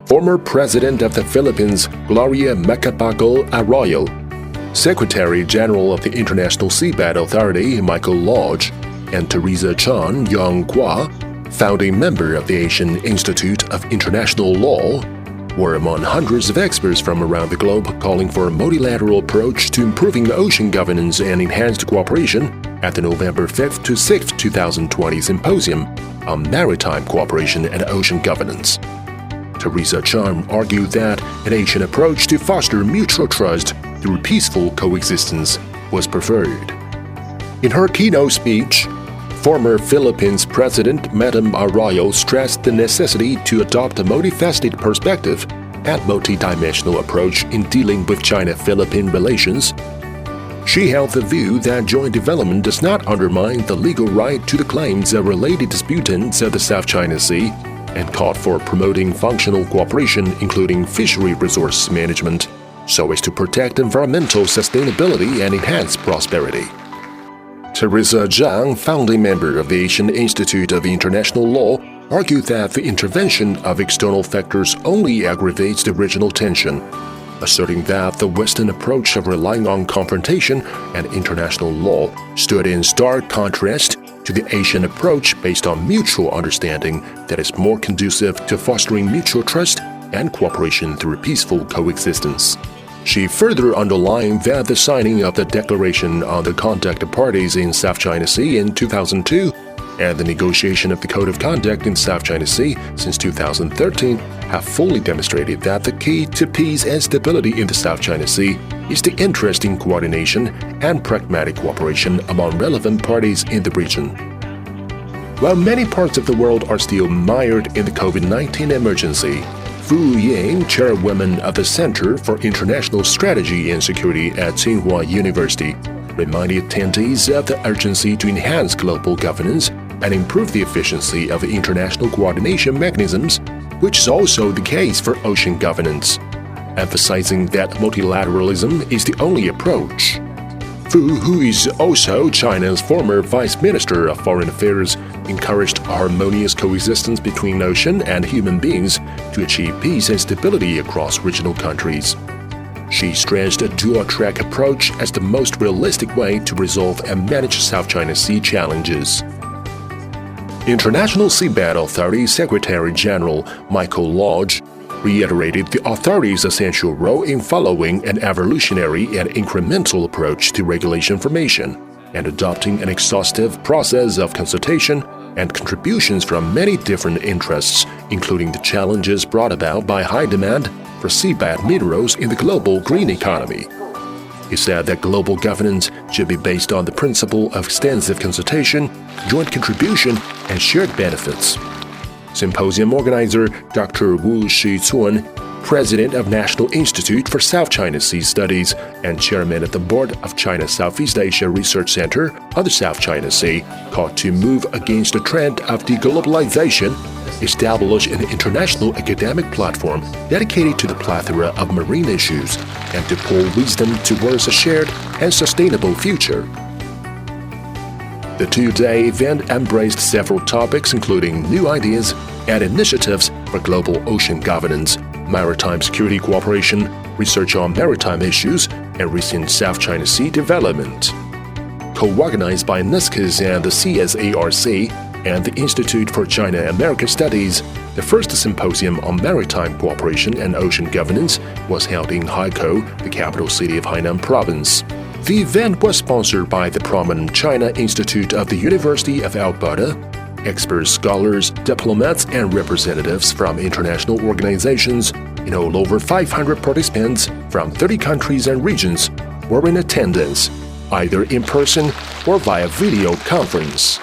former President of the Philippines Gloria Macapagal Arroyo, Secretary General of the International Seabed Authority Michael Lodge, and Teresa Chan Yong Kwa, founding member of the Asian Institute of International Law, were among hundreds of experts from around the globe calling for a multilateral approach to improving ocean governance and enhanced cooperation at the November 5th to 6th, 2020 Symposium on Maritime Cooperation and Ocean Governance. Teresa Chan argued that an Asian approach to foster mutual trust through peaceful coexistence was preferred. In her keynote speech, former Philippines President Madam Arroyo stressed the necessity to adopt a multifaceted perspective and multidimensional approach in dealing with China-Philippine relations. She held the view that joint development does not undermine the legal right to the claims of related disputants of the South China Sea and called for promoting functional cooperation, including fishery resource management, so as to protect environmental sustainability and enhance prosperity. Teresa Zhang, founding member of the Asian Institute of International Law, argued that the intervention of external factors only aggravates the regional tension, asserting that the Western approach of relying on confrontation and international law stood in stark contrast to the Asian approach based on mutual understanding that is more conducive to fostering mutual trust and cooperation through peaceful coexistence. She further underlined that the signing of the Declaration on the Conduct of Parties in South China Sea in 2002 and the negotiation of the Code of Conduct in South China Sea since 2013 have fully demonstrated that the key to peace and stability in the South China Sea is the interest in coordination and pragmatic cooperation among relevant parties in the region. While many parts of the world are still mired in the COVID-19 emergency, Fu Ying, chairwoman of the Center for International Strategy and Security at Tsinghua University, reminded attendees of the urgency to enhance global governance and improve the efficiency of international coordination mechanisms, which is also the case for ocean governance, emphasizing that multilateralism is the only approach. Fu, who is also China's former Vice Minister of Foreign Affairs, encouraged harmonious coexistence between ocean and human beings to achieve peace and stability across regional countries. She stressed a dual-track approach as the most realistic way to resolve and manage South China Sea challenges. International Seabed Authority Secretary General Michael Lodge reiterated the authority's essential role in following an evolutionary and incremental approach to regulation formation and adopting an exhaustive process of consultation and contributions from many different interests, including the challenges brought about by high demand for seabed minerals in the global green economy. He said that global governance should be based on the principle of extensive consultation, joint contribution, and shared benefits. Symposium organizer Dr. Wu Shicun, president of National Institute for South China Sea Studies and chairman of the board of China Southeast Asia Research Center on the South China Sea, called to move against the trend of deglobalization, establish an international academic platform dedicated to the plethora of marine issues, and to pour wisdom towards a shared and sustainable future. The two-day event embraced several topics including new ideas and initiatives for global ocean governance, maritime security cooperation, research on maritime issues, and recent South China Sea development. Co-organized by NUSCAS and the CSARC and the Institute for China-America Studies, the first symposium on maritime cooperation and ocean governance was held in Haikou, the capital city of Hainan Province. The event was sponsored by the prominent China Institute of the University of Alberta. Experts, scholars, diplomats, and representatives from international organizations in all over 500 participants from 30 countries and regions were in attendance, either in person or via video conference.